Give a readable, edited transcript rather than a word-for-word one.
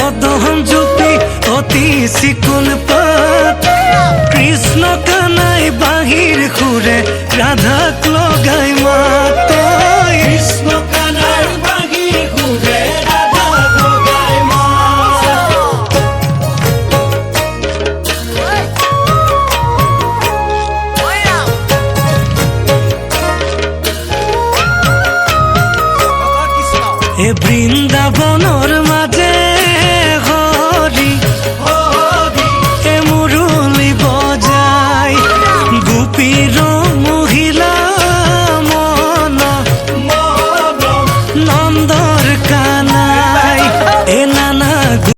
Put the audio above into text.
কদম জুপি অতি চিকুণ পাত কৃষ্ণ কানাই বাহিৰ সুৰে ৰাধাক লগাই মাত কৃষ্ণ কানাই বাহিৰ সুৰে ৰাধাক লগাই মাত এ বৃন্দাবন